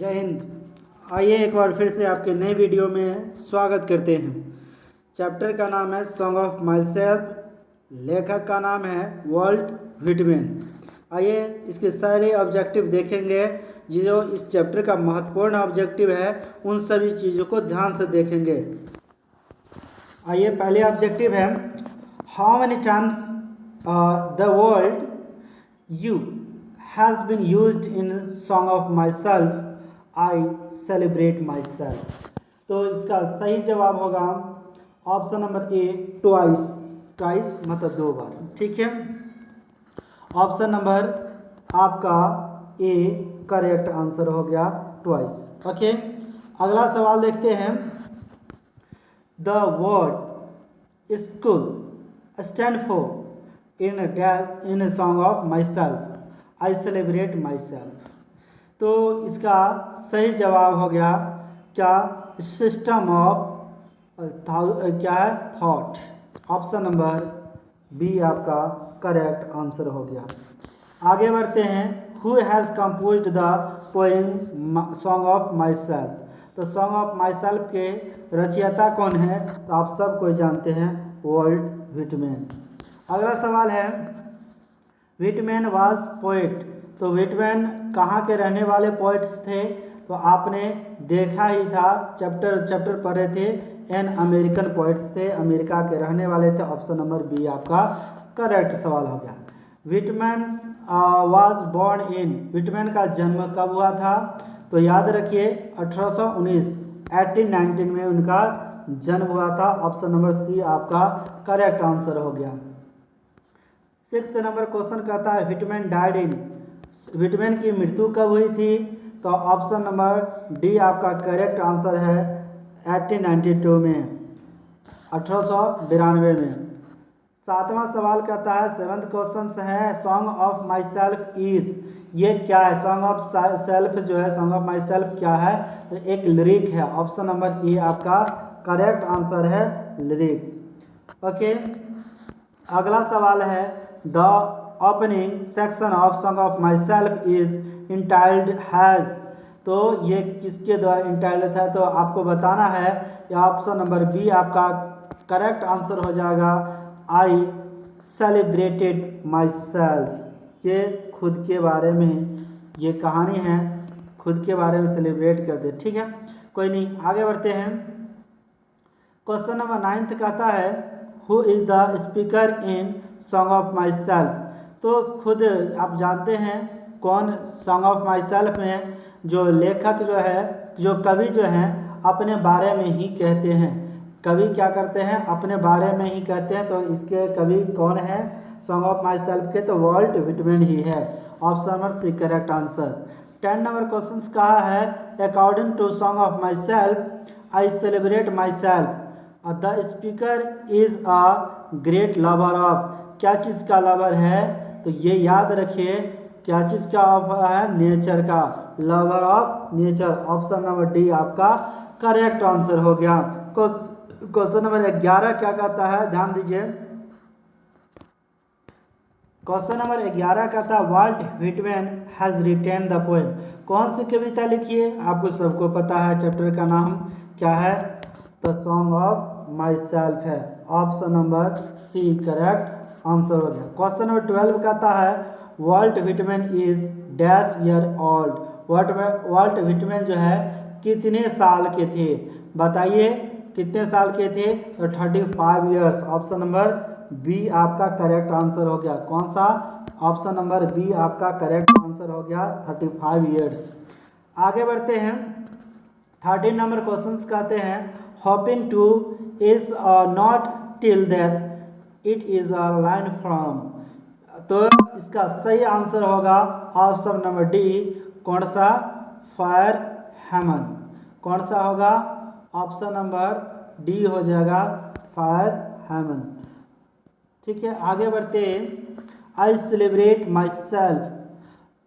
जय हिंद। आइए एक बार फिर से आपके नए वीडियो में स्वागत करते हैं। चैप्टर का नाम है सॉन्ग ऑफ माई सेल्फ, लेखक का नाम है वॉल्ट व्हिटमैन। आइए इसके सारे ऑब्जेक्टिव देखेंगे। जो इस चैप्टर का महत्वपूर्ण ऑब्जेक्टिव है उन सभी चीज़ों को ध्यान से देखेंगे। आइए पहले ऑब्जेक्टिव है, how many times the world you has been used in song of myself, I celebrate myself। तो इसका सही जवाब होगा ऑप्शन नंबर ए, ट्वाइस। ट्वाइस मतलब 2 बार, ठीक है। ऑप्शन नंबर आपका ए करेक्ट आंसर हो गया, ट्वाइस। ओके, अगला सवाल देखते हैं। The word school stand for in dash in song of my self, I celebrate my self. तो इसका सही जवाब हो गया क्या, सिस्टम ऑफ क्या है, थॉट। ऑप्शन नंबर बी आपका करेक्ट आंसर हो गया। आगे बढ़ते हैं। Who has composed the poem song of my self. तो सॉन्ग ऑफ माई सेल्फ के रचयिता कौन है, तो आप सब कोई जानते हैं, वॉल्ट व्हिटमैन। अगला सवाल है, व्हिटमैन वाज पोएट। तो व्हिटमैन कहाँ के रहने वाले पोएट्स थे, तो आपने देखा ही था, चैप्टर पढ़े थे, एन अमेरिकन पोएट्स थे, अमेरिका के रहने वाले थे। ऑप्शन नंबर बी आपका करेक्ट सवाल हो गया। Whitman was born in, Whitman का जन्म कब हुआ था, तो याद रखिए 1819 में उनका जन्म हुआ था। ऑप्शन नंबर सी आपका करेक्ट आंसर हो गया। 6th नंबर क्वेश्चन कहता है, व्हिटमैन डाइड इन, व्हिटमैन की मृत्यु कब हुई थी, तो ऑप्शन नंबर डी आपका करेक्ट आंसर है, 1892 में, 1892 में। 7वां सवाल कहता है, 7th क्वेश्चन है, song of my self is, ये क्या है, सॉन्ग ऑफ सेल्फ जो है, सॉन्ग ऑफ माई सेल्फ क्या है, तो एक लिरिक है। ऑप्शन नंबर ए आपका करेक्ट आंसर है, लिरिक। ओके, अगला सवाल है, the opening section of song of my self is entitled has. तो ये किसके द्वारा इंटाइल्ड था, तो आपको बताना है। या ऑप्शन नंबर बी आपका करेक्ट आंसर हो जाएगा, आई सेलिब्रेटेड माई सेल्फ। ये खुद के बारे में ये कहानी है, खुद के बारे में सेलिब्रेट करते, ठीक है, कोई नहीं। आगे बढ़ते हैं। क्वेश्चन नंबर 9 कहता है, who is the speaker in song of my self. तो खुद आप जानते हैं कौन सॉन्ग ऑफ माई सेल्फ में जो लेखक जो है, जो कवि जो हैं, अपने बारे में ही कहते हैं। कवि क्या करते हैं, अपने बारे में ही कहते हैं। तो इसके कवि कौन है सॉन्ग ऑफ माई सेल्फ के, तो वॉल्ट व्हिटमैन ही है। Option number C correct answer. 10 number question कहा है, according to song of my self I celebrate my self, the speaker is a great lover of, क्या चीज़ का लवर है, तो ये याद रखिए, क्या चीज़ का है, नेचर का, lover of nature. Option number D आपका करेक्ट आंसर हो गया। क्वेश्चन नंबर 11 क्या कहता है, ध्यान दीजिए। क्वेश्चन नंबर 11 कहता है, Walt Whitman has written the poem. कौन सी कविता लिखी है, आपको सबको पता है, चैप्टर का नाम क्या है, the song of my self है। Option number C correct answer हो गया। क्वेश्चन नंबर 12 कहता है, Walt Whitman is dash year old. Walt Whitman जो है कितने साल के थे, बताइए कितने साल के थे, तो 35 ईयर्स। ऑप्शन नंबर बी आपका करेक्ट आंसर हो गया। कौन सा, ऑप्शन नंबर बी आपका करेक्ट आंसर हो गया, 35 ईयर्स। आगे बढ़ते हैं। 13 नंबर क्वेश्चन कहते हैं, hoping two is not till death it is a line from. तो इसका सही आंसर होगा ऑप्शन नंबर डी, कौन सा, फायर हैमन। कौन सा होगा, ऑप्शन नंबर डी हो जाएगा, फायर हैमन, ठीक है। आगे बढ़ते, I celebrate my self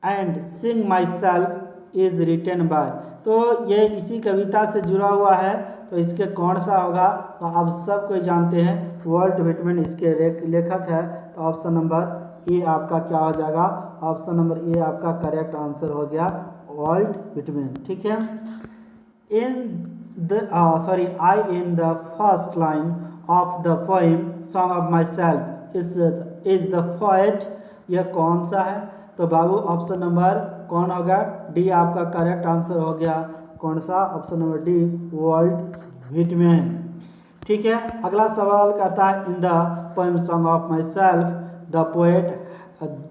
and sing my self is written by. तो ये इसी कविता से जुड़ा हुआ है, तो इसके कौन सा होगा, तो आप सब कोई जानते हैं, वॉल्ट व्हिटमैन इसके लेखक है। तो ऑप्शन नंबर ए आपका क्या हो जाएगा, ऑप्शन नंबर ए आपका करेक्ट आंसर हो गया, वॉल्ट विटमैन, ठीक है। In the I in the first line of the poem song of my self is the poet, यह कौन सा है? तो बाबू ऑप्शन नंबर कौन होगा? डी आपका करेक्ट आंसर हो गया। कौन सा? Option number D, Walt Whitman, ठीक है। अगला सवाल कहता है in the poem song of my self the poet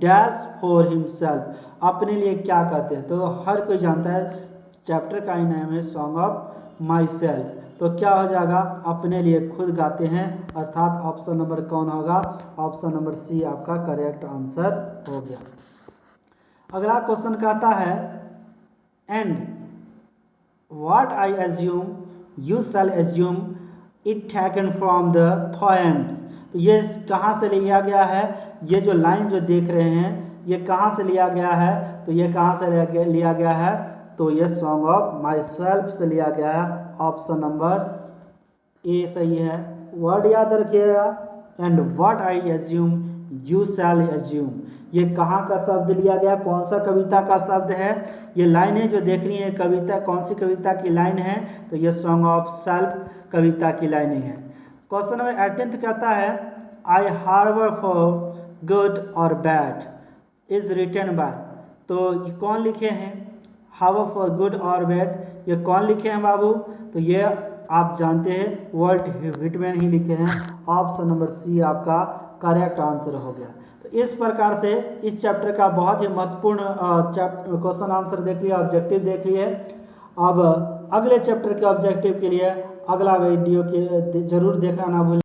dash for himself, अपने लिए क्या कहते हैं? तो हर कोई जानता है चैप्टर का ही नाम है सॉन्ग ऑफ माई सेल्फ, तो क्या हो जाएगा? अपने लिए खुद गाते हैं, अर्थात ऑप्शन नंबर कौन होगा? ऑप्शन नंबर सी आपका करेक्ट आंसर हो गया। अगला क्वेश्चन कहता है and what I assume you shall assume it taken from the poems, तो ये कहाँ से लिया गया है? ये जो लाइन जो देख रहे हैं ये कहाँ से लिया गया है? तो ये कहाँ से लिया गया है? तो ये सॉन्ग ऑफ माई सेल्फ से लिया गया है। ऑप्शन नंबर ए सही है। वर्ड याद रखिएगा, and what I assume you shall assume, ये कहाँ का शब्द लिया गया? कौन सा कविता का शब्द है? ये लाइनें जो देख रही हैं कविता, कौन सी कविता की लाइन है? तो ये सॉन्ग ऑफ सेल्फ कविता की लाइनें हैं। क्वेश्चन नंबर 18 कहता है आई हार्बर फॉर गुड और बैड इज रिटन बाय, तो ये कौन लिखे हैं? हार्बर फॉर गुड और बैड, ये कौन लिखे हैं बाबू? तो ये आप जानते हैं वॉल्ट विटमैन ही लिखे हैं। ऑप्शन नंबर सी आपका करेक्ट आंसर हो गया। तो इस प्रकार से इस चैप्टर का बहुत ही महत्वपूर्ण क्वेश्चन आंसर देख लिया, ऑब्जेक्टिव देख लिए। अब अगले चैप्टर के ऑब्जेक्टिव के लिए अगला वीडियो के जरूर देखना ना भूलें।